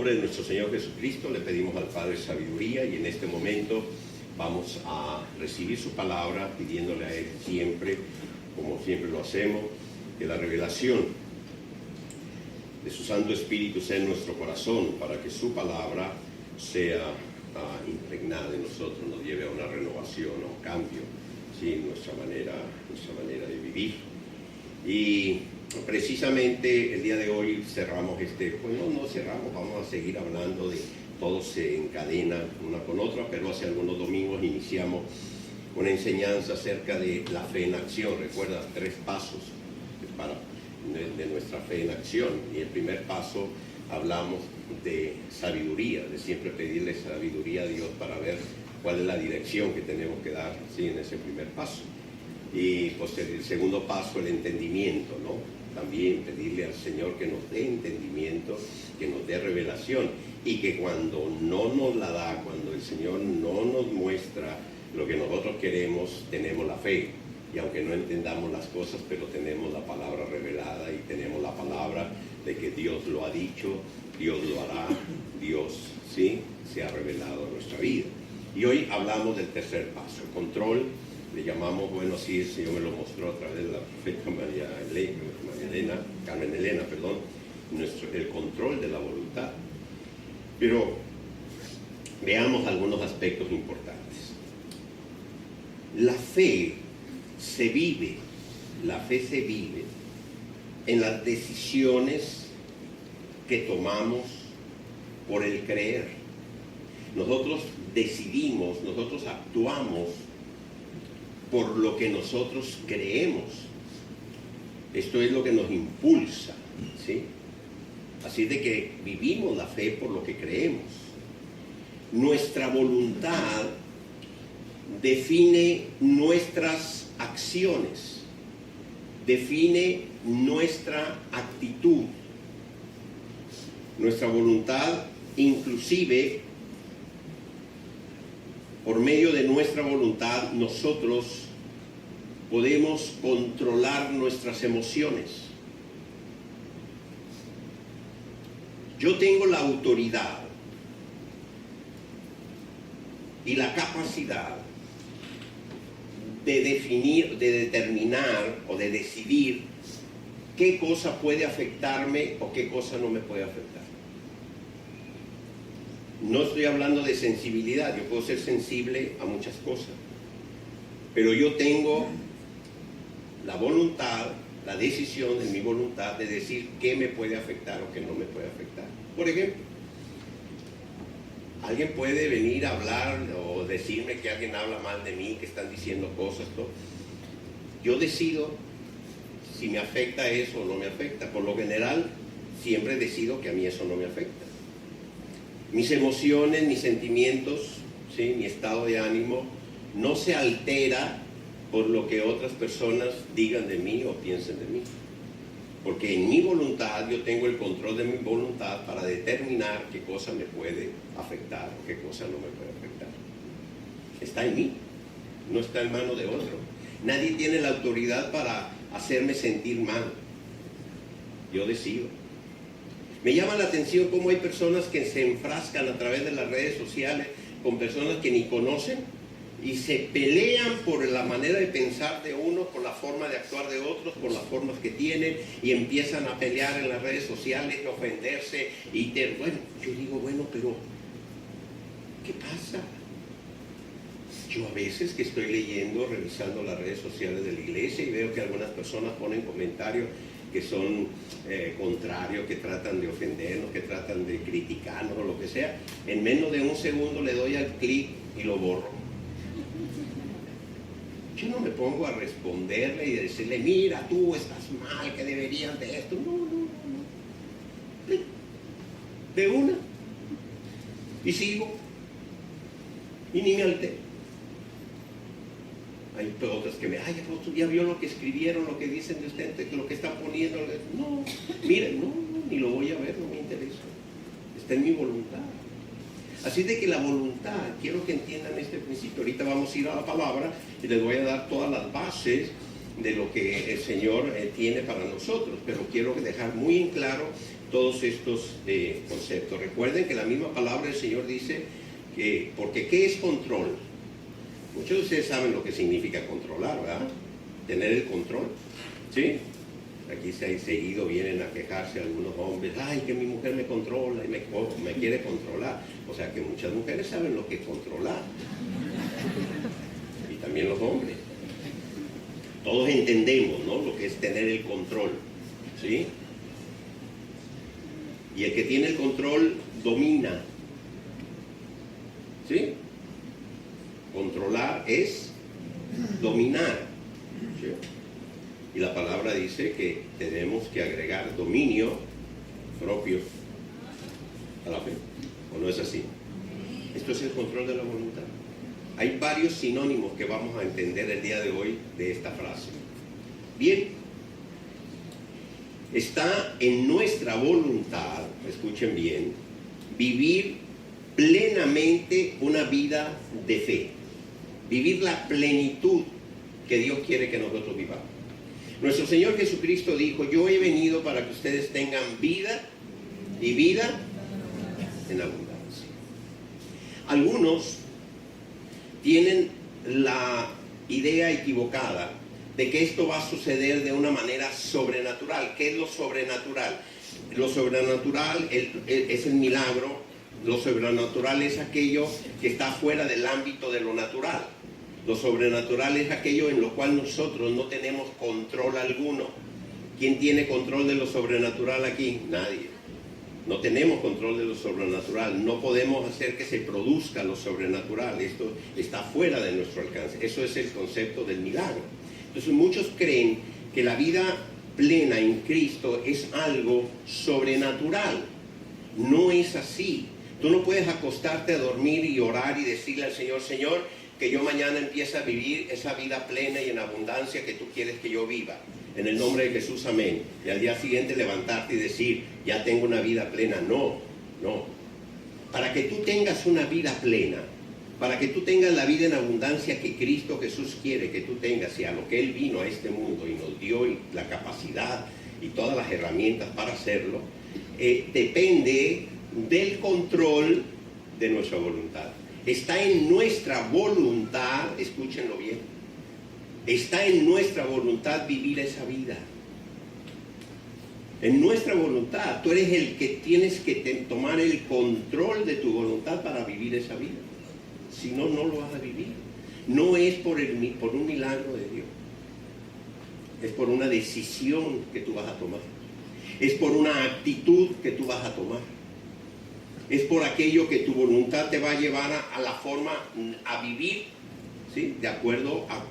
nombre de nuestro Señor Jesucristo le pedimos al Padre sabiduría, y en este momento vamos a recibir su palabra pidiéndole a Él siempre, como siempre lo hacemos, que la revelación de su Santo Espíritu sea en nuestro corazón para que su palabra sea impregnada en nosotros, nos lleve a una renovación, a un cambio, ¿sí? en nuestra manera de vivir. Y precisamente el día de hoy cerramos no cerramos, vamos a seguir hablando de todo se encadena una con otra, pero hace algunos domingos iniciamos una enseñanza acerca de la fe en acción. Recuerda, 3 pasos de nuestra fe en acción, y el primer paso hablamos de sabiduría, de siempre pedirle sabiduría a Dios para ver cuál es la dirección que tenemos que dar, ¿sí? en ese primer paso. Y pues el segundo paso, el entendimiento, ¿no? También pedirle al Señor que nos dé entendimiento, que nos dé revelación, y que cuando no nos la da, cuando el Señor no nos muestra lo que nosotros queremos, tenemos la fe. Y aunque no entendamos las cosas, pero tenemos la palabra revelada y tenemos la palabra de que Dios lo ha dicho, Dios lo hará, Dios sí se ha revelado en nuestra vida. Y hoy hablamos del tercer paso, el control. Le llamamos, bueno, sí, el Señor me lo mostró a través de la profeta Carmen Elena, el control de la voluntad. Pero veamos algunos aspectos importantes. La fe se vive en las decisiones que tomamos por el creer. Nosotros decidimos, nosotros actuamos por lo que nosotros creemos. Esto es lo que nos impulsa, ¿sí? Así de que vivimos la fe por lo que creemos. Nuestra voluntad define nuestras acciones, define nuestra actitud. Nuestra voluntad, inclusive, por medio de nuestra voluntad, nosotros podemos controlar nuestras emociones. Yo tengo la autoridad y la capacidad de definir, de determinar o de decidir qué cosa puede afectarme o qué cosa no me puede afectar. No estoy hablando de sensibilidad, yo puedo ser sensible a muchas cosas, pero yo tengo la voluntad, la decisión de mi voluntad de decir qué me puede afectar o qué no me puede afectar. Por ejemplo, alguien puede venir a hablar o decirme que alguien habla mal de mí, que están diciendo cosas, ¿no? Yo decido si me afecta eso o no me afecta. Por lo general, siempre decido que a mí eso no me afecta. Mis emociones, mis sentimientos, ¿sí? Mi estado de ánimo no se altera por lo que otras personas digan de mí o piensen de mí. Porque en mi voluntad, yo tengo el control de mi voluntad para determinar qué cosa me puede afectar o qué cosa no me puede afectar. Está en mí, no está en manos de otro. Nadie tiene la autoridad para hacerme sentir mal. Yo decido. Me llama la atención cómo hay personas que se enfrascan a través de las redes sociales con personas que ni conocen y se pelean por la manera de pensar de uno, por la forma de actuar de otros, por las formas que tienen, y empiezan a pelear en las redes sociales, a ofenderse. Bueno, yo digo, bueno, pero ¿qué pasa? Yo a veces que estoy leyendo, revisando las redes sociales de la iglesia, y veo que algunas personas ponen comentarios que son contrarios, que tratan de ofendernos, que tratan de criticarnos o lo que sea. En menos de un segundo le doy al clic y lo borro. Yo no me pongo a responderle y decirle, mira, tú estás mal, que deberías de esto. No. De una. Y sigo. Y ni me altero. Hay otras que ya vio lo que escribieron, lo que dicen de usted, lo que están poniendo. No, miren, no, ni lo voy a ver, no me interesa. Está en mi voluntad. Así de que la voluntad, quiero que entiendan este principio. Ahorita vamos a ir a la palabra y les voy a dar todas las bases de lo que el Señor tiene para nosotros. Pero quiero dejar muy en claro todos estos conceptos. Recuerden que la misma palabra del Señor dice que, porque ¿qué es control? Muchos de ustedes saben lo que significa controlar, ¿verdad? Tener el control, ¿sí? Aquí seguido vienen a quejarse algunos hombres, ay, que mi mujer me controla y me quiere controlar. O sea que muchas mujeres saben lo que es controlar. Y también los hombres. Todos entendemos, ¿no?, lo que es tener el control, ¿sí? Y el que tiene el control domina, ¿sí? Controlar es dominar, ¿sí? Y la palabra dice que tenemos que agregar dominio propio a la fe. ¿O no es así? Esto es el control de la voluntad. Hay varios sinónimos que vamos a entender el día de hoy de esta frase. Bien, está en nuestra voluntad, escuchen bien, vivir plenamente una vida de fe. Vivir la plenitud que Dios quiere que nosotros vivamos. Nuestro Señor Jesucristo dijo, yo he venido para que ustedes tengan vida y vida en abundancia. Algunos tienen la idea equivocada de que esto va a suceder de una manera sobrenatural. ¿Qué es lo sobrenatural? Lo sobrenatural es el milagro. Lo sobrenatural es aquello que está fuera del ámbito de lo natural. Lo sobrenatural es aquello en lo cual nosotros no tenemos control alguno. ¿Quién tiene control de lo sobrenatural aquí? Nadie. No tenemos control de lo sobrenatural. No podemos hacer que se produzca lo sobrenatural. Esto está fuera de nuestro alcance. Eso es el concepto del milagro. Entonces muchos creen que la vida plena en Cristo es algo sobrenatural. No es así. Tú no puedes acostarte a dormir y orar y decirle al Señor, Señor, que yo mañana empiece a vivir esa vida plena y en abundancia que tú quieres que yo viva. En el nombre de Jesús, amén. Y al día siguiente levantarte y decir, ya tengo una vida plena. No, no. Para que tú tengas una vida plena, para que tú tengas la vida en abundancia que Cristo Jesús quiere que tú tengas, y a lo que Él vino a este mundo y nos dio la capacidad y todas las herramientas para hacerlo, depende del control de nuestra voluntad. Está en nuestra voluntad, escúchenlo bien, está en nuestra voluntad vivir esa vida. En nuestra voluntad, tú eres el que tienes que tomar el control de tu voluntad para vivir esa vida. Si no, no lo vas a vivir. No es por un milagro de Dios. Es por una decisión que tú vas a tomar. Es por una actitud que tú vas a tomar. Es por aquello que tu voluntad te va a llevar a la forma a vivir, ¿sí?, de acuerdo a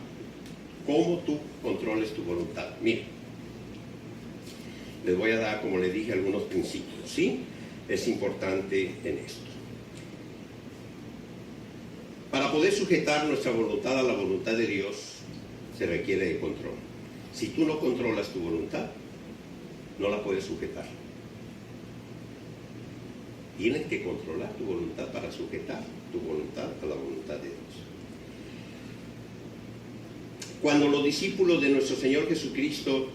cómo tú controles tu voluntad. Mire, les voy a dar, como les dije, algunos principios, ¿sí? Es importante en esto. Para poder sujetar nuestra voluntad a la voluntad de Dios, se requiere de control. Si tú no controlas tu voluntad, no la puedes sujetar. Tienes que controlar tu voluntad para sujetar tu voluntad a la voluntad de Dios. Cuando los discípulos de nuestro Señor Jesucristo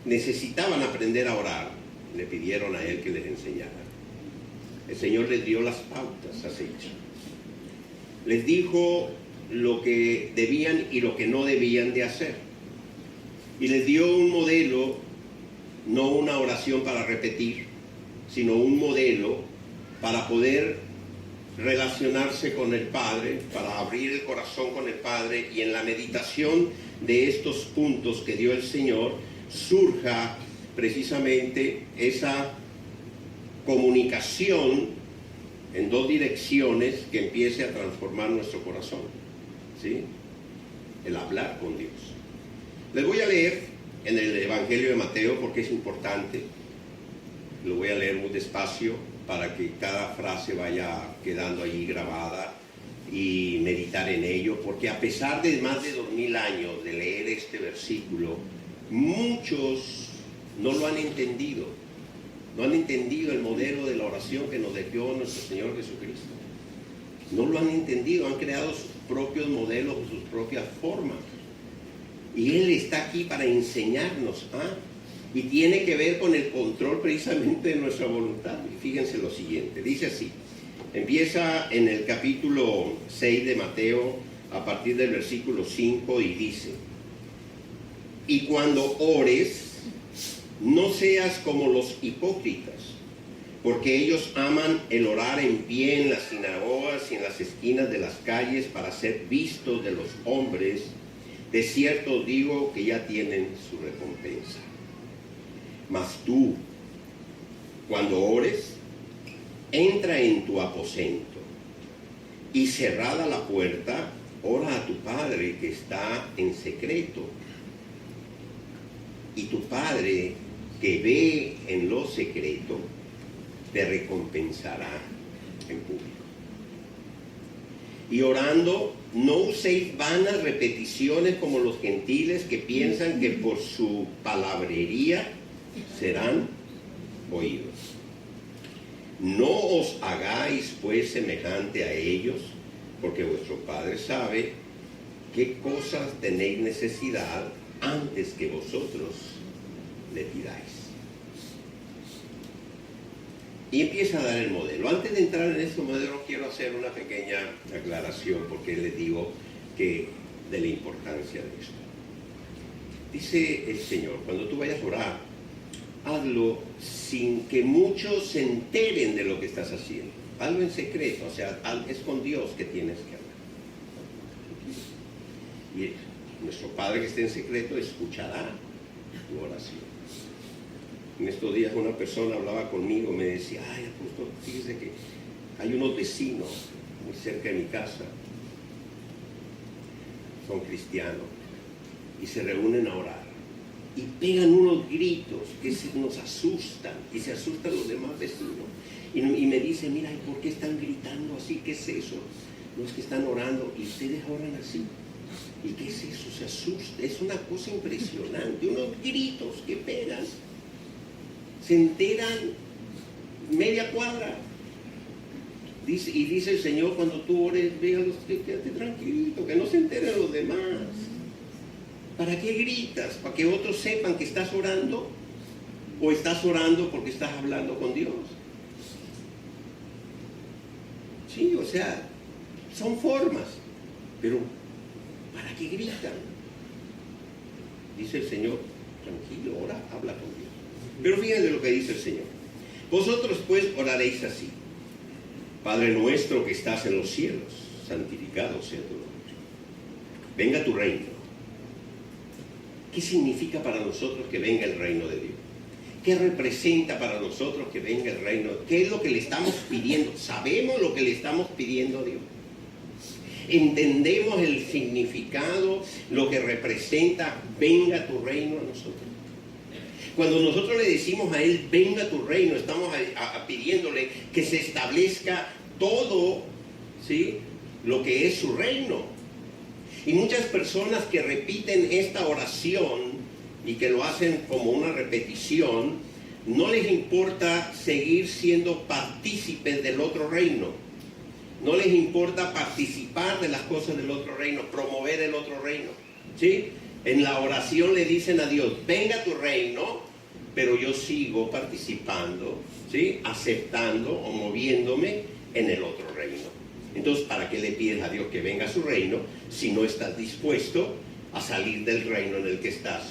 necesitaban aprender a orar, le pidieron a Él que les enseñara. El Señor les dio las pautas a seguir. Les dijo lo que debían y lo que no debían de hacer. Y les dio un modelo, no una oración para repetir, sino un modelo para poder relacionarse con el Padre, para abrir el corazón con el Padre, y en la meditación de estos puntos que dio el Señor surja precisamente esa comunicación en dos direcciones que empiece a transformar nuestro corazón, ¿sí? El hablar con Dios. Les voy a leer en el Evangelio de Mateo porque es importante. Lo voy a leer muy despacio para que cada frase vaya quedando allí grabada y meditar en ello, porque a pesar de más de 2000 años de leer este versículo, muchos no lo han entendido. No han entendido el modelo de la oración que nos dejó nuestro Señor Jesucristo. No lo han entendido, han creado sus propios modelos, sus propias formas. Y Él está aquí para enseñarnos Y tiene que ver con el control precisamente de nuestra voluntad. Y fíjense lo siguiente, dice así, empieza en el capítulo 6 de Mateo, a partir del versículo 5, y dice: y cuando ores, no seas como los hipócritas, porque ellos aman el orar en pie en las sinagogas y en las esquinas de las calles para ser vistos de los hombres. De cierto digo que ya tienen su recompensa. Mas tú, cuando ores, entra en tu aposento y cerrada la puerta, ora a tu Padre que está en secreto. Y tu Padre que ve en lo secreto, te recompensará en público. Y orando, no uséis vanas repeticiones como los gentiles que piensan que por su palabrería serán oídos. No os hagáis pues semejante a ellos, porque vuestro Padre sabe qué cosas tenéis necesidad antes que vosotros le pidáis. Y empieza a dar el modelo. Antes de entrar en este modelo, quiero hacer una pequeña aclaración, porque les digo que de la importancia de esto. Dice el Señor, cuando tú vayas a orar, hazlo sin que muchos se enteren de lo que estás haciendo. Hazlo en secreto, o sea, es con Dios que tienes que hablar. Y nuestro Padre que esté en secreto escuchará tu oración. En estos días una persona hablaba conmigo, me decía: ay, apóstol, fíjese que hay unos vecinos muy cerca de mi casa, son cristianos, y se reúnen a orar, y pegan unos gritos que nos asustan, y se asustan los demás vecinos, y me dicen: mira, ¿y por qué están gritando así? ¿Qué es eso? No, es que están orando, y ustedes oran así. ¿Y qué es eso? Se asusta, es una cosa impresionante, unos gritos que pegan. Se enteran media cuadra. Y dice el Señor: cuando tú ores, véalos, quédate tranquilito, que no se enteren los demás. ¿Para qué gritas? ¿Para que otros sepan que estás orando? ¿O estás orando porque estás hablando con Dios? Sí, o sea, son formas, pero ¿para qué gritan? Dice el Señor: tranquilo, ora, habla con Dios. Pero fíjense lo que dice el Señor: vosotros pues oraréis así: Padre nuestro que estás en los cielos, santificado sea tu nombre. Venga tu reino. ¿Qué significa para nosotros que venga el reino de Dios? ¿Qué representa para nosotros que venga el reino? ¿Qué es lo que le estamos pidiendo? ¿Sabemos lo que le estamos pidiendo a Dios? ¿Entendemos el significado, lo que representa venga tu reino a nosotros? Cuando nosotros le decimos a Él, venga tu reino, estamos pidiéndole que se establezca todo, ¿sí?, lo que es su reino. Y muchas personas que repiten esta oración y que lo hacen como una repetición, no les importa seguir siendo partícipes del otro reino. No les importa participar de las cosas del otro reino, promover el otro reino, ¿sí? En la oración le dicen a Dios: venga tu reino, pero yo sigo participando, ¿sí?, aceptando o moviéndome en el otro reino. Entonces, ¿para qué le pides a Dios que venga a su reino si no estás dispuesto a salir del reino en el que estás,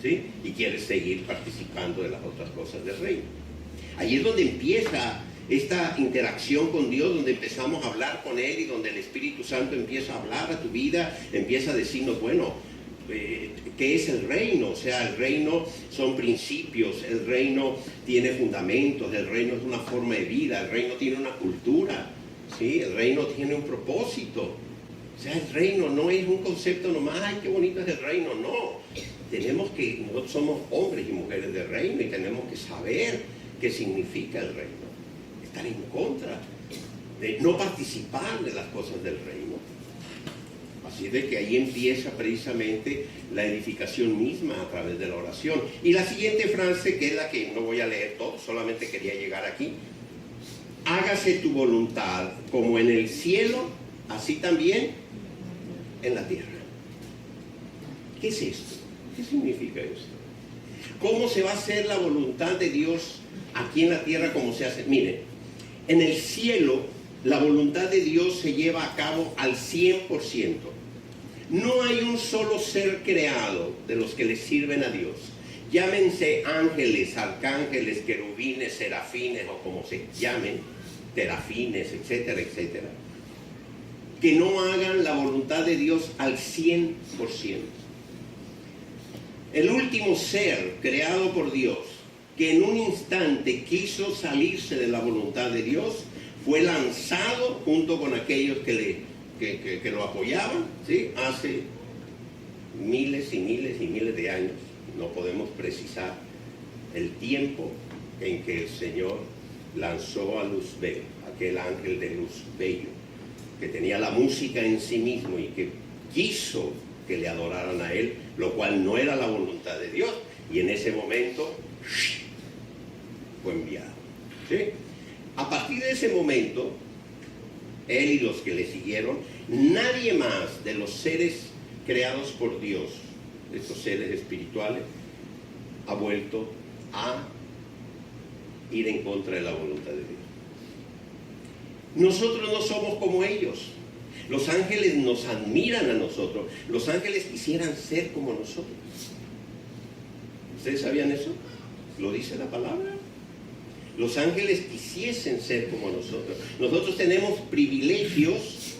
¿sí?, y quieres seguir participando de las otras cosas del reino? Ahí es donde empieza esta interacción con Dios, donde empezamos a hablar con Él y donde el Espíritu Santo empieza a hablar a tu vida, empieza a decirnos: bueno, ¿qué es el reino? O sea, el reino son principios, el reino tiene fundamentos, el reino es una forma de vida, el reino tiene una cultura, ¿sí? El reino tiene un propósito. O sea, el reino no es un concepto nomás: ay, qué bonito es el reino. No, nosotros somos hombres y mujeres del reino y tenemos que saber qué significa el reino. Estar en contra de no participar de las cosas del reino. Así de que ahí empieza precisamente la edificación misma a través de la oración. Y la siguiente frase, que es la que no voy a leer todo, solamente quería llegar aquí: hágase tu voluntad como en el cielo, así también en la tierra. ¿Qué es esto? ¿Qué significa esto? ¿Cómo se va a hacer la voluntad de Dios aquí en la tierra como se hace? Mire, en el cielo la voluntad de Dios se lleva a cabo al 100%. No hay un solo ser creado de los que le sirven a Dios. Llámense ángeles, arcángeles, querubines, serafines o como se llamen, terafines, etcétera, etcétera, que no hagan la voluntad de Dios al 100%. El último ser creado por Dios que en un instante quiso salirse de la voluntad de Dios fue lanzado junto con aquellos que lo apoyaban, ¿sí? Hace miles y miles y miles de años. No podemos precisar el tiempo en que el Señor lanzó a Luzbel, aquel ángel de luz bello, que tenía la música en sí mismo y que quiso que le adoraran a él, lo cual no era la voluntad de Dios, y en ese momento fue enviado, ¿sí? A partir de ese momento, él y los que le siguieron, nadie más de los seres creados por Dios, estos seres espirituales, ha vuelto a ir en contra de la voluntad de Dios. Nosotros no somos como ellos. Los ángeles nos admiran a nosotros. Los ángeles quisieran ser como nosotros. ¿Ustedes sabían eso? ¿Lo dice la palabra? Los ángeles quisiesen ser como nosotros. Nosotros tenemos privilegios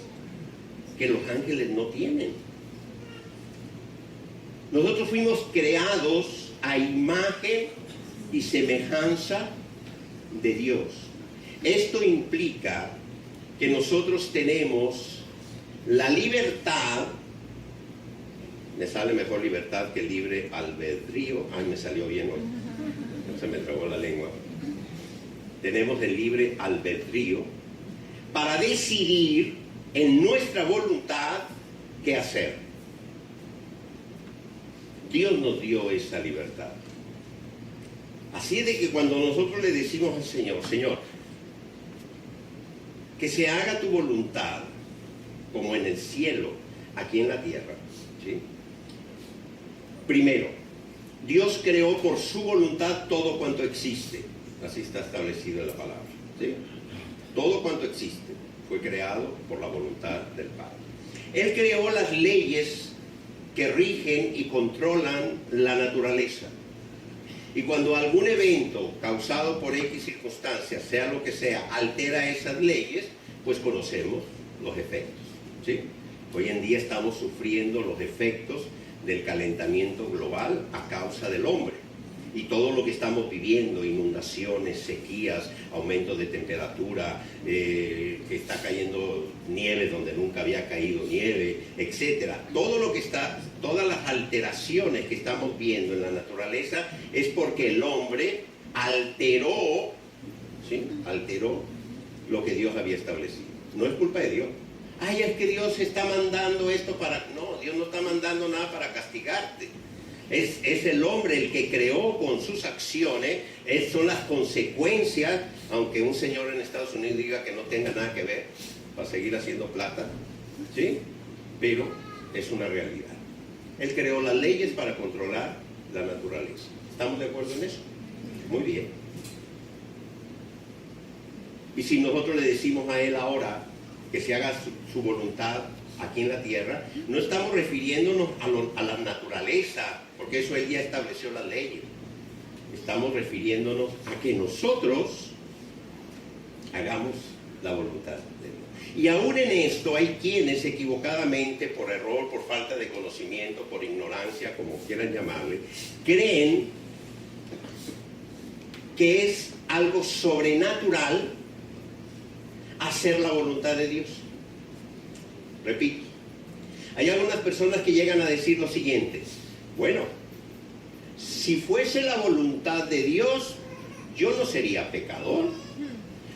que los ángeles no tienen. Nosotros fuimos creados a imagen y semejanza de Dios. Esto implica que nosotros tenemos la libertad, me sale mejor libertad que libre albedrío. Ay, me salió bien hoy, no se me trabó la lengua. Tenemos el libre albedrío para decidir en nuestra voluntad qué hacer. Dios nos dio esa libertad. Así es de que cuando nosotros le decimos al Señor, Señor, que se haga tu voluntad como en el cielo, aquí en la tierra, ¿sí? Primero, Dios creó por su voluntad todo cuanto existe. Así está establecido en la palabra, ¿sí? Todo cuanto existe fue creado por la voluntad del Padre. Él creó las leyes que rigen y controlan la naturaleza. Y cuando algún evento causado por X circunstancias, sea lo que sea, altera esas leyes, pues conocemos los efectos, ¿sí? Hoy en día estamos sufriendo los efectos del calentamiento global a causa del hombre. Y todo lo que estamos viviendo, inundaciones, sequías, aumento de temperatura, que está cayendo nieve donde nunca había caído nieve, etcétera. Todo lo que está, todas las alteraciones que estamos viendo en la naturaleza es porque el hombre alteró, ¿sí? Alteró lo que Dios había establecido. No es culpa de Dios. Ay, es que Dios está mandando esto para... No, Dios no está mandando nada para castigarte. Es el hombre el que creó con sus acciones, son las consecuencias, aunque un señor en Estados Unidos diga que no tenga nada que ver, para seguir haciendo plata, ¿sí? Pero es una realidad. Él creó las leyes para controlar la naturaleza. ¿Estamos de acuerdo en eso? Muy bien. Y si nosotros le decimos a Él ahora que se haga su voluntad aquí en la tierra, no estamos refiriéndonos a la naturaleza, porque eso Él ya estableció las leyes. Estamos refiriéndonos a que nosotros hagamos la voluntad de Dios. Y aún en esto hay quienes equivocadamente, por error, por falta de conocimiento, por ignorancia, como quieran llamarle, creen que es algo sobrenatural hacer la voluntad de Dios. Repito, hay algunas personas que llegan a decir lo siguiente: bueno, si fuese la voluntad de Dios, yo no sería pecador.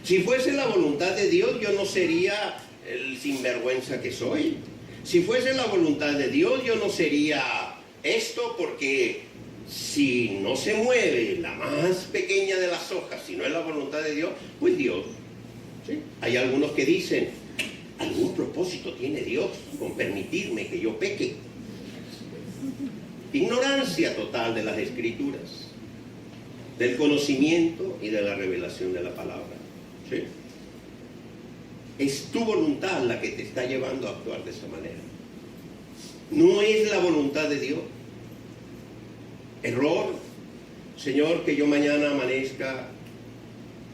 Si fuese la voluntad de Dios, yo no sería el sinvergüenza que soy. Si fuese la voluntad de Dios, yo no sería esto, porque si no se mueve la más pequeña de las hojas, si no es la voluntad de Dios, pues Dios, ¿sí? Hay algunos que dicen, algún propósito tiene Dios con permitirme que yo peque. ignorancia total de las Escrituras, del conocimiento y de la revelación de la palabra. ¿Sí? Es tu voluntad la que te está llevando a actuar de esa manera. No es la voluntad de Dios. Error. Señor, que yo mañana amanezca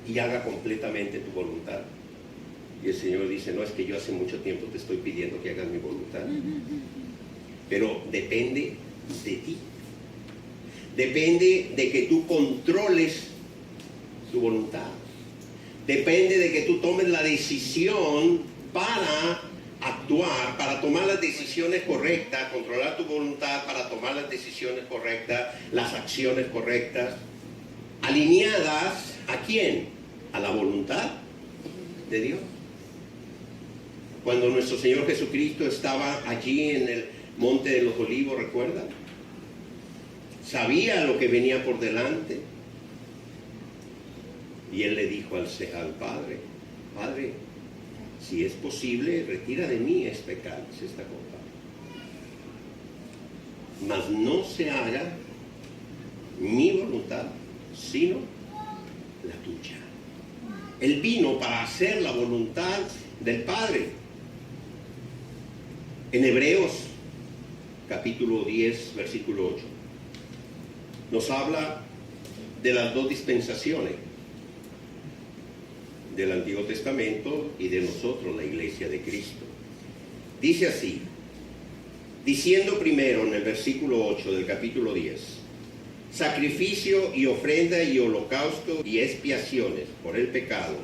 y haga completamente tu voluntad. Y el Señor dice, no, es que yo hace mucho tiempo te estoy pidiendo que hagas mi voluntad. Pero depende de ti. Depende de que tú controles tu voluntad. Depende de que tú tomes la decisión para actuar, para tomar las decisiones correctas, controlar tu voluntad para tomar las decisiones correctas, las acciones correctas, alineadas ¿a quién? A la voluntad de Dios. Cuando nuestro Señor Jesucristo estaba allí en el Monte de los Olivos, ¿recuerdan? Sabía lo que venía por delante. Y Él le dijo al Padre, Padre, si es posible, retira de mí esta copa. Mas no se haga mi voluntad, sino la tuya. Él vino para hacer la voluntad del Padre. En Hebreos, capítulo 10, versículo 8, nos habla de las dos dispensaciones, del Antiguo Testamento y de nosotros, la Iglesia de Cristo. Dice así, diciendo primero en el versículo 8 del capítulo 10, sacrificio y ofrenda y holocausto y expiaciones por el pecado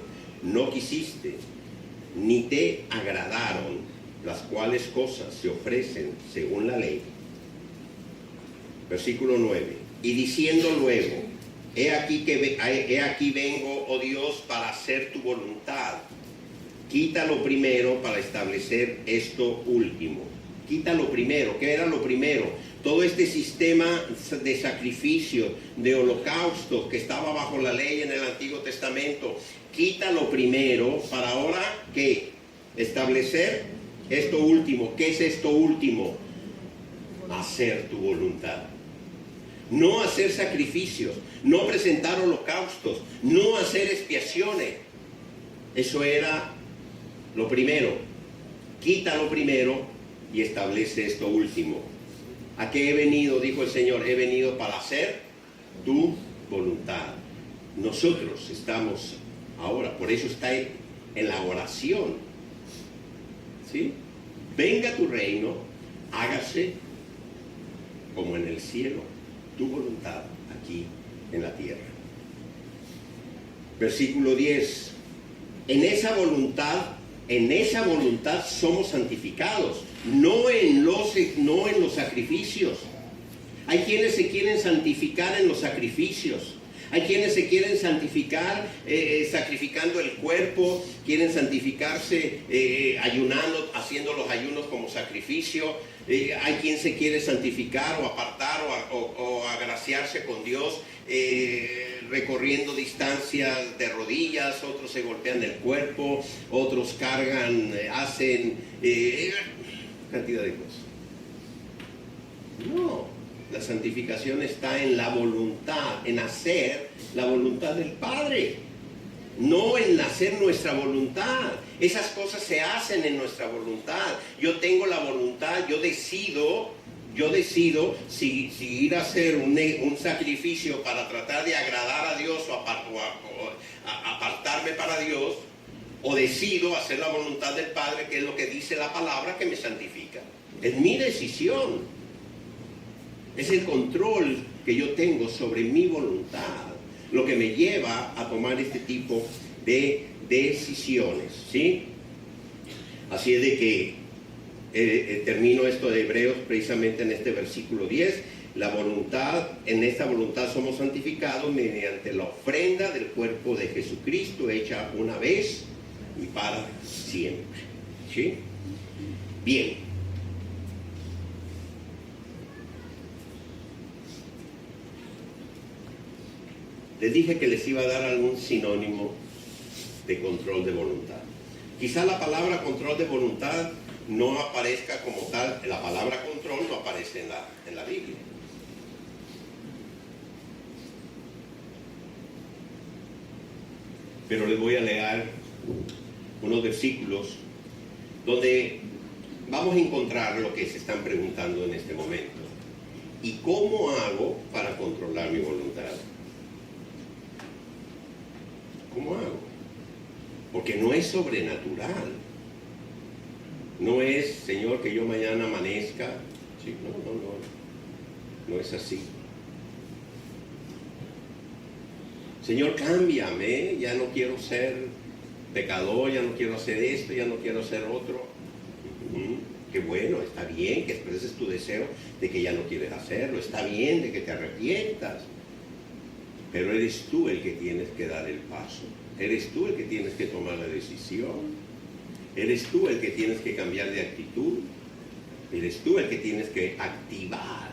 no quisiste, ni te agradaron, las cuales cosas se ofrecen según la ley. Versículo 9, y diciendo luego, he aquí vengo, oh Dios, para hacer tu voluntad. Quita lo primero para establecer esto último. Quita lo primero. ¿Qué era lo primero? Todo este sistema de sacrificio, de holocausto que estaba bajo la ley en el Antiguo Testamento. Quita lo primero para ahora, ¿qué? Establecer esto último. ¿Qué es esto último? Hacer tu voluntad. No hacer sacrificios, no presentar holocaustos, no hacer expiaciones. Eso era lo primero. Quita lo primero y establece esto último. ¿A qué he venido? Dijo el Señor, he venido para hacer tu voluntad. Nosotros estamos ahora, por eso está en la oración. ¿Sí? Venga tu reino, hágase como en el cielo. Tu voluntad aquí en la tierra. Versículo 10. En esa voluntad somos santificados, no en los sacrificios. Hay quienes se quieren santificar en los sacrificios. Hay quienes se quieren santificar sacrificando el cuerpo, quieren santificarse ayunando, haciendo los ayunos como sacrificio. Hay quien se quiere santificar o apartar o agraciarse con Dios recorriendo distancias de rodillas, otros se golpean el cuerpo, otros cargan, hacen cantidad de cosas. No. La santificación está en la voluntad, en hacer la voluntad del Padre, no en hacer nuestra voluntad. Esas cosas se hacen en nuestra voluntad. Yo tengo la voluntad, yo decido si ir a hacer un sacrificio para tratar de agradar a Dios o apartarme para Dios, o decido hacer la voluntad del Padre, que es lo que dice la palabra que me santifica. Es mi decisión. Es el control que yo tengo sobre mi voluntad lo que me lleva a tomar este tipo de decisiones, ¿sí? Así es de que termino esto de Hebreos precisamente en este versículo 10. La voluntad, en esta voluntad somos santificados mediante la ofrenda del cuerpo de Jesucristo hecha una vez y para siempre, ¿sí? Bien. Les dije que les iba a dar algún sinónimo de control de voluntad. Quizá la palabra control de voluntad no aparezca como tal, la palabra control no aparece en la Biblia. pero les voy a leer unos versículos donde vamos a encontrar lo que se están preguntando en este momento. ¿Y cómo hago para controlar mi voluntad? ¿Cómo hago? Porque no es sobrenatural. No es, Señor, que yo mañana amanezca. Sí, no es así. Señor, cámbiame, ya no quiero ser pecador, ya no quiero hacer esto, ya no quiero hacer otro. Qué bueno, está bien que expreses tu deseo de que ya no quieres hacerlo, está bien de que te arrepientas, pero eres tú el que tienes que dar el paso, eres tú el que tienes que tomar la decisión, eres tú el que tienes que cambiar de actitud, eres tú el que tienes que activar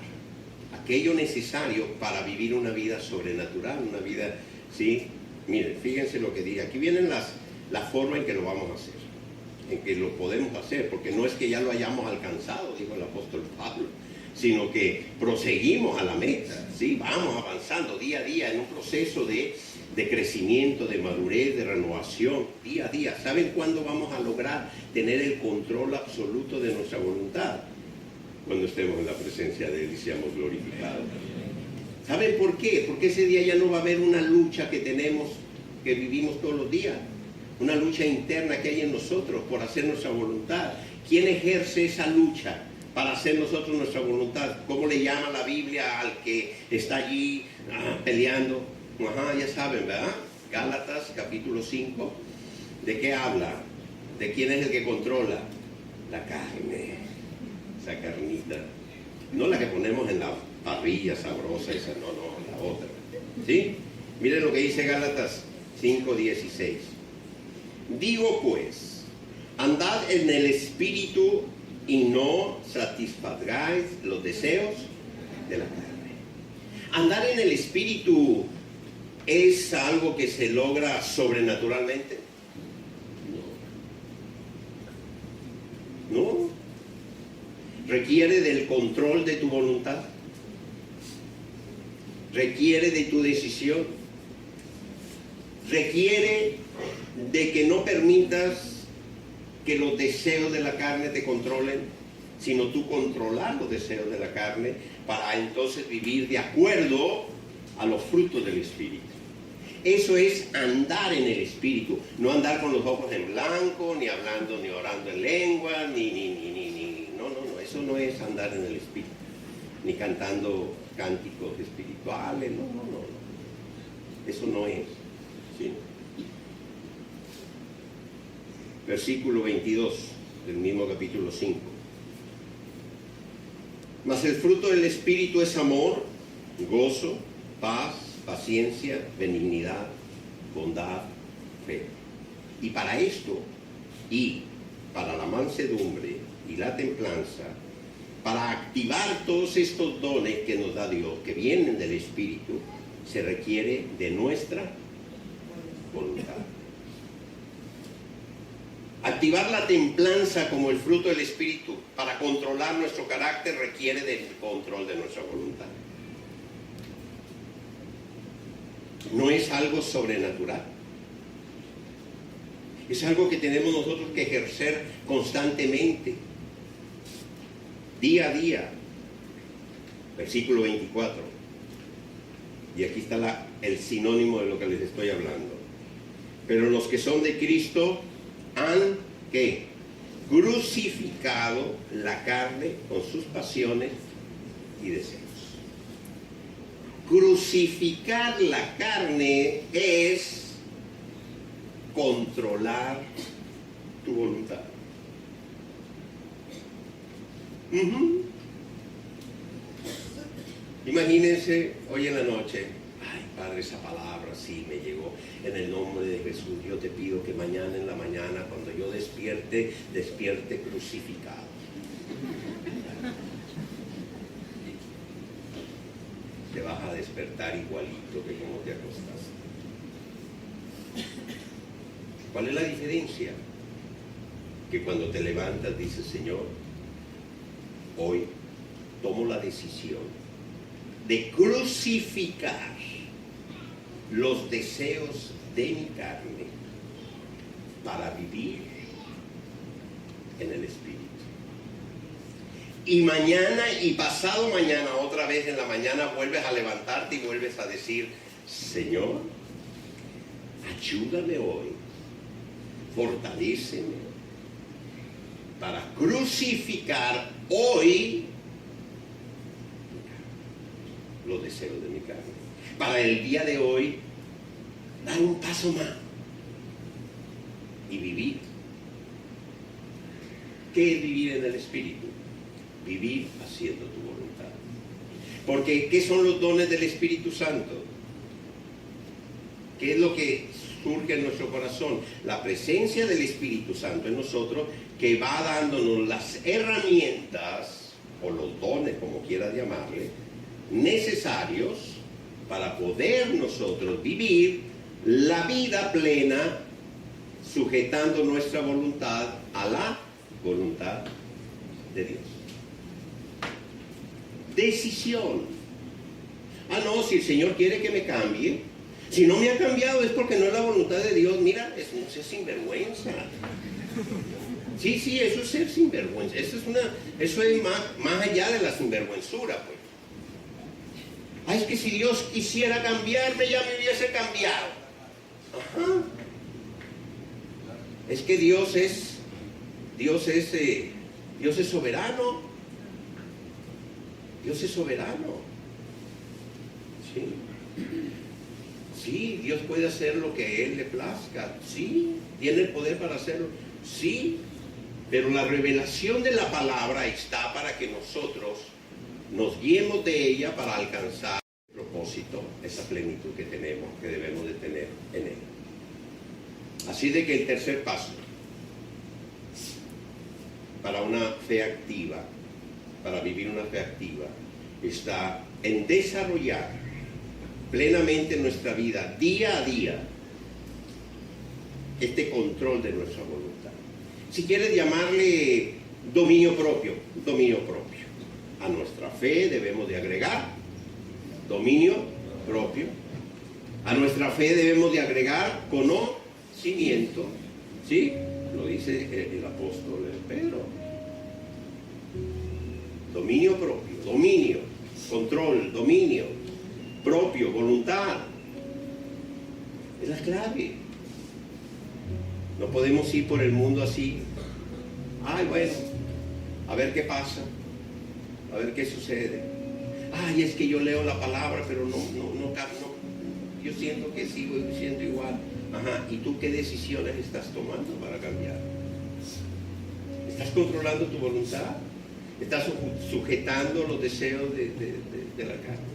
aquello necesario para vivir una vida sobrenatural, una vida, ¿sí? Miren, fíjense lo que dice, aquí vienen la forma en que lo vamos a hacer, en que lo podemos hacer, porque no es que ya lo hayamos alcanzado, dijo el apóstol Pablo, sino que proseguimos a la meta, ¿sí? Vamos avanzando día a día en un proceso de crecimiento, de madurez, de renovación, día a día. ¿Saben cuándo vamos a lograr tener el control absoluto de nuestra voluntad? Cuando estemos en la presencia de Él y seamos glorificados. ¿Saben por qué? Porque ese día ya no va a haber una lucha que tenemos, que vivimos todos los días. Una lucha interna que hay en nosotros por hacer nuestra voluntad. ¿Quién ejerce esa lucha para hacer nosotros nuestra voluntad? ¿Cómo le llama la Biblia al que está allí peleando? Ya saben, ¿verdad? Gálatas capítulo 5. ¿De qué habla? ¿De quién es el que controla? La carne. Esa carnita. No la que ponemos en la parrilla sabrosa, esa no, la otra. ¿Sí? Miren lo que dice Gálatas 5:16. Digo pues, andad en el Espíritu y no satisfagáis los deseos de la carne. Andar en el Espíritu es algo que se logra sobrenaturalmente. No. Requiere del control de tu voluntad. Requiere de tu decisión. Requiere de que no permitas que los deseos de la carne te controlen, sino tú controlar los deseos de la carne para entonces vivir de acuerdo a los frutos del Espíritu. Eso es andar en el Espíritu, no andar con los ojos en blanco, ni hablando, ni orando en lengua, no, eso no es andar en el Espíritu, ni cantando cánticos espirituales, no, eso no es, ¿sí? Versículo 22 del mismo capítulo 5. Mas el fruto del Espíritu es amor, gozo, paz, paciencia, benignidad, bondad, fe. Y para esto, y para la mansedumbre y la templanza, para activar todos estos dones que nos da Dios, que vienen del Espíritu, se requiere de nuestra voluntad. Activar la templanza como el fruto del Espíritu para controlar nuestro carácter requiere del control de nuestra voluntad. No es algo sobrenatural. Es algo que tenemos nosotros que ejercer constantemente, día a día. Versículo 24. Y aquí está el sinónimo de lo que les estoy hablando. Pero los que son de Cristo han, ¿qué? Crucificado la carne con sus pasiones y deseos. Crucificar la carne es controlar tu voluntad. Imagínense hoy en la noche, ay Padre, esa palabra sí me llegó, en el nombre de Jesús. Yo te pido que mañana en la mañana, cuando yo despierte crucificado. Te vas a despertar igualito que como te acostaste. ¿Cuál es la diferencia? Que cuando te levantas dices, Señor, hoy tomo la decisión de crucificar los deseos de mi carne para vivir en el Espíritu. Y mañana y pasado mañana, otra vez en la mañana, vuelves a levantarte y vuelves a decir: Señor, ayúdame hoy, fortaléceme para crucificar hoy los deseos de mi carne. Para el día de hoy, dar un paso más y vivir. ¿Qué es vivir en el Espíritu? Vivir haciendo tu voluntad. Porque, ¿qué son los dones del Espíritu Santo? ¿Qué es lo que surge en nuestro corazón? La presencia del Espíritu Santo en nosotros, que va dándonos las herramientas, o los dones, como quieras llamarle, necesarios para poder nosotros vivir la vida plena, sujetando nuestra voluntad a la voluntad de Dios. Decisión. No, si el Señor quiere que me cambie, si no me ha cambiado es porque no es la voluntad de Dios. Mira, eso es ser sinvergüenza. Sí, eso es ser sinvergüenza. Eso es más allá de la sinvergüenzura, pues. Es que si Dios quisiera cambiarme, ya me hubiese cambiado. Ajá. Es que Dios es soberano. Dios es soberano. Sí, Dios puede hacer lo que a Él le plazca. Sí, tiene el poder para hacerlo. Sí, pero la revelación de la palabra está para que nosotros nos guiemos de ella para alcanzar el propósito, esa plenitud que tenemos, que debemos de tener en Él. Así de que el tercer paso para una fe activa, para vivir una fe activa, está en desarrollar plenamente en nuestra vida, día a día, este control de nuestra voluntad. Si quieres llamarle dominio propio. A nuestra fe debemos de agregar dominio propio. A nuestra fe debemos de agregar conocimiento. ¿Sí? Lo dice el apóstol Pedro. Dominio propio, dominio, control, dominio propio, voluntad. Es la clave. No podemos ir por el mundo así. Bueno, a ver qué pasa, a ver qué sucede. Es que yo leo la palabra, pero no, yo siento que sigo siendo igual. ¿Y tú qué decisiones estás tomando para cambiar? ¿Estás controlando tu voluntad? ¿Estás sujetando los deseos de la carne?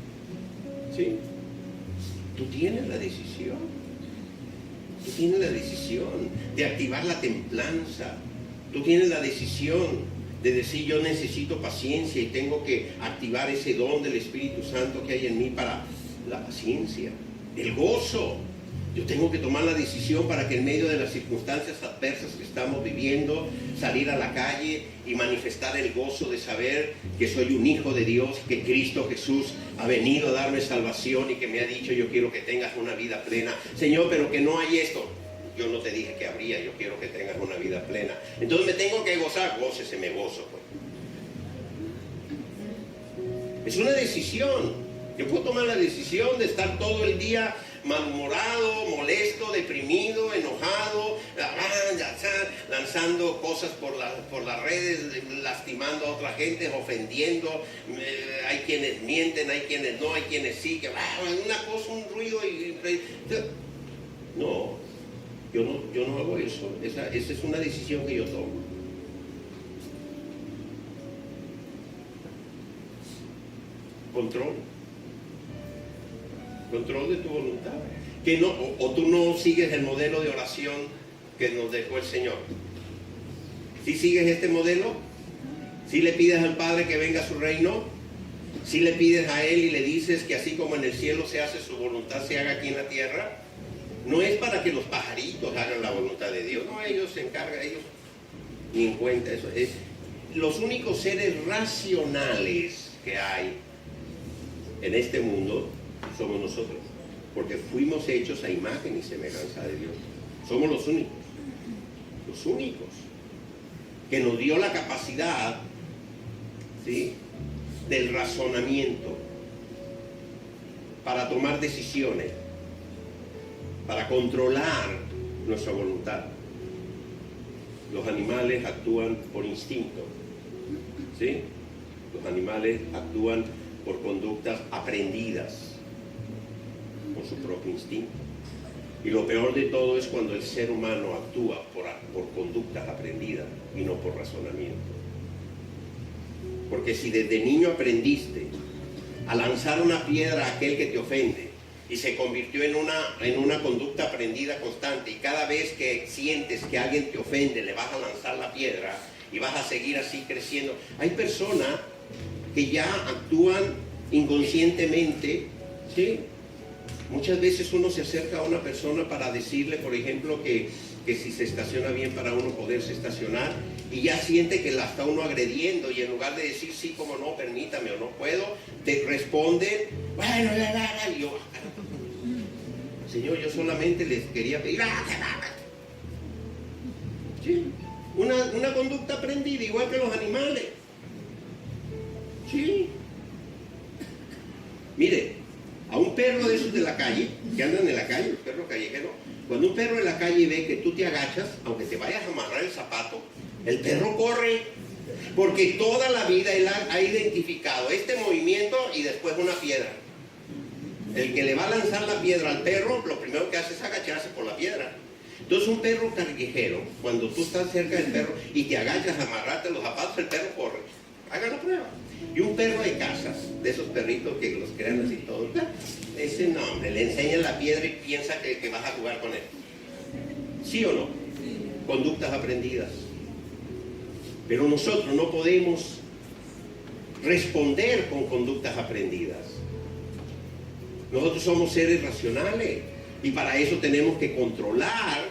¿Sí? Tú tienes la decisión. Tú tienes la decisión de activar la templanza. Tú tienes la decisión de decir: yo necesito paciencia y tengo que activar ese don del Espíritu Santo que hay en mí para la paciencia. El gozo. Yo tengo que tomar la decisión para que en medio de las circunstancias adversas que estamos viviendo, salir a la calle y manifestar el gozo de saber que soy un hijo de Dios, que Cristo Jesús ha venido a darme salvación y que me ha dicho: yo quiero que tengas una vida plena. Señor, pero que no hay esto. Yo no te dije que habría, yo quiero que tengas una vida plena. Entonces me tengo que gozar. Gócese, me gozo, pues. Es una decisión. Yo puedo tomar la decisión de estar todo el día malhumorado, molesto, deprimido, enojado, lanzando cosas por las redes, lastimando a otra gente, ofendiendo. Hay quienes mienten, hay quienes no, hay quienes sí, que una cosa, un ruido no, yo no hago eso. Esa es una decisión que yo tomo. Control de tu voluntad. Que no, o tú no sigues el modelo de oración que nos dejó el Señor. ¿Sí sigues este modelo? ¿Sí le pides al Padre que venga a su reino? ¿Sí le pides a Él y le dices que así como en el cielo se hace, su voluntad se haga aquí en la tierra? No es para que los pajaritos hagan la voluntad de Dios. No, ellos se encargan, ellos ni en cuenta eso. Los únicos seres racionales que hay en este mundo somos nosotros. porque fuimos hechos a imagen y semejanza de Dios. Somos los únicos, que nos dio la capacidad, ¿sí?, del razonamiento para tomar decisiones, para controlar nuestra voluntad. Los animales actúan por instinto, ¿sí? Los animales actúan por conductas aprendidas, por su propio instinto. Y lo peor de todo es cuando el ser humano actúa por conductas aprendidas y no por razonamiento. Porque si desde niño aprendiste a lanzar una piedra a aquel que te ofende y se convirtió en una conducta aprendida constante, y cada vez que sientes que alguien te ofende le vas a lanzar la piedra y vas a seguir así creciendo. Hay personas que ya actúan inconscientemente, ¿sí? Muchas veces uno se acerca a una persona para decirle, por ejemplo, que si se estaciona bien para uno poderse estacionar, y ya siente que la está uno agrediendo, y en lugar de decir sí, como no, permítame o no puedo, te responden, bueno, y yo, Señor, yo solamente les quería pedir, ¿sí? Una conducta aprendida, igual que los animales. Sí. Mire, a un perro de esos de la calle, que andan en la calle, los perros callejeros, cuando un perro en la calle ve que tú te agachas, aunque te vayas a amarrar el zapato, el perro corre, porque toda la vida él ha identificado este movimiento y después una piedra. El que le va a lanzar la piedra al perro, lo primero que hace es agacharse por la piedra. Entonces un perro callejero, cuando tú estás cerca del perro y te agachas a amarrarte los zapatos, el perro corre. Hagan la prueba. Y un perro de casa, de esos perritos que los crean así todos, ese no, hombre, le enseñan la piedra y piensa que vas a jugar con él. ¿Sí o no? Conductas aprendidas. Pero nosotros no podemos responder con conductas aprendidas. Nosotros somos seres racionales y para eso tenemos que controlar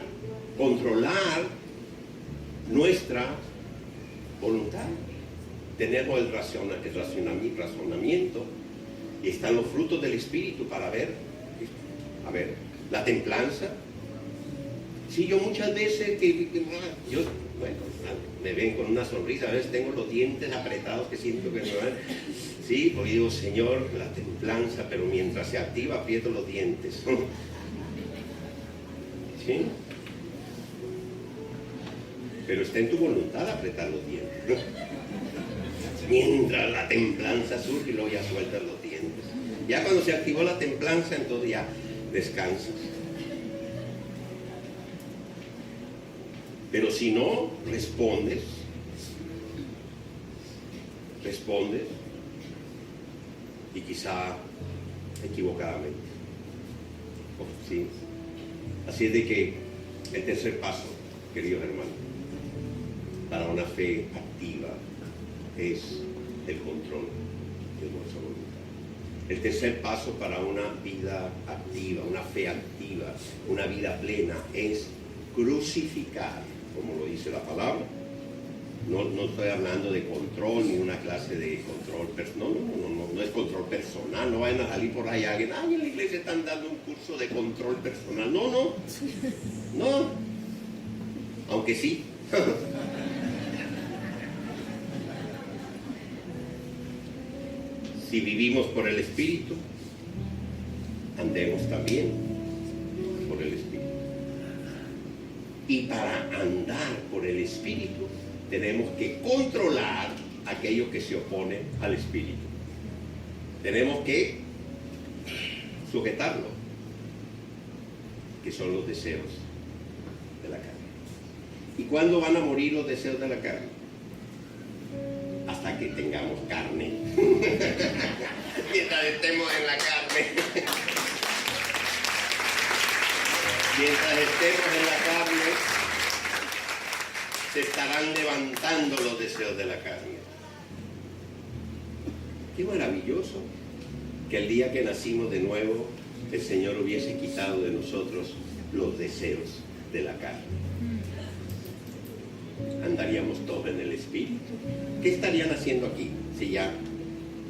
nuestra voluntad. Tenemos el razonamiento, y están los frutos del Espíritu para ver, la templanza. Sí, yo muchas veces me ven con una sonrisa, a veces tengo los dientes apretados que siento que me van. Sí, porque digo, Señor, la templanza, pero mientras se activa aprieto los dientes. ¿Sí? Pero está en tu voluntad apretar los dientes. Mientras la templanza surge y luego ya sueltas los dientes. Ya cuando se activó la templanza, entonces ya descansas. Pero si no respondes y quizá equivocadamente. ¿Sí? Así es de que el tercer paso, queridos hermanos, para una fe activa es el control de nuestra voluntad. El tercer paso para una vida activa, una fe activa, una vida plena es crucificar, como lo dice la palabra. No estoy hablando de control ni una clase de control personal. No es control personal. No vayan a salir por ahí alguien, en la iglesia están dando un curso de control personal. No. Aunque sí. Si vivimos por el Espíritu, andemos también por el Espíritu. Y para andar por el Espíritu, tenemos que controlar aquello que se opone al Espíritu. Tenemos que sujetarlo, que son los deseos de la carne. ¿Y cuándo van a morir los deseos de la carne? Hasta que tengamos carne. Mientras estemos en la carne. Mientras estemos en la carne, se estarán levantando los deseos de la carne. Qué maravilloso que el día que nacimos de nuevo, el Señor hubiese quitado de nosotros los deseos de la carne. Andaríamos todos en el Espíritu. ¿Qué estarían haciendo aquí si ya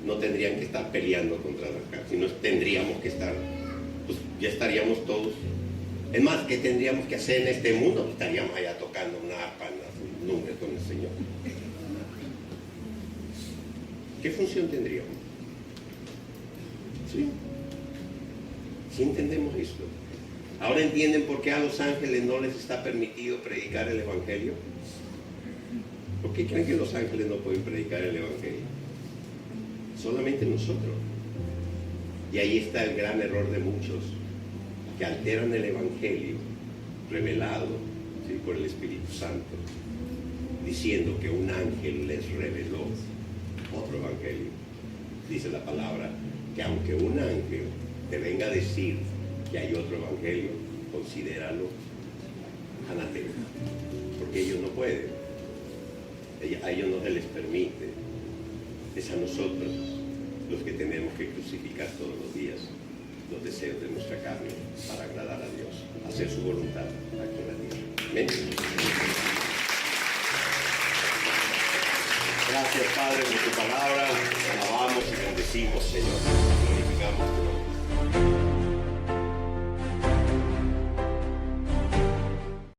no tendrían que estar peleando contra la carne? Si no tendríamos que estar pues ya estaríamos todos. Es más, ¿qué tendríamos que hacer en este mundo? Estaríamos allá tocando una arpa en las nubes con el Señor. ¿Qué función tendríamos? ¿Sí? ¿Sí entendemos esto? ¿Ahora entienden por qué a los ángeles no les está permitido predicar el Evangelio? ¿Por qué creen que los ángeles no pueden predicar el Evangelio? Solamente nosotros. Y ahí está el gran error de muchos, que alteran el Evangelio revelado, ¿sí?, por el Espíritu Santo, diciendo que un ángel les reveló otro Evangelio. Dice la palabra que aunque un ángel te venga a decir que hay otro Evangelio, considéralo anatema, porque ellos no pueden, a ellos no se les permite. Es a nosotros los que tenemos que crucificar todos los días los deseos de nuestra carne para agradar a Dios, hacer su voluntad aquí en la tierra. Amén. Gracias, Padre, por tu palabra. Alabamos y bendecimos, Señor. Glorificamos tu nombre.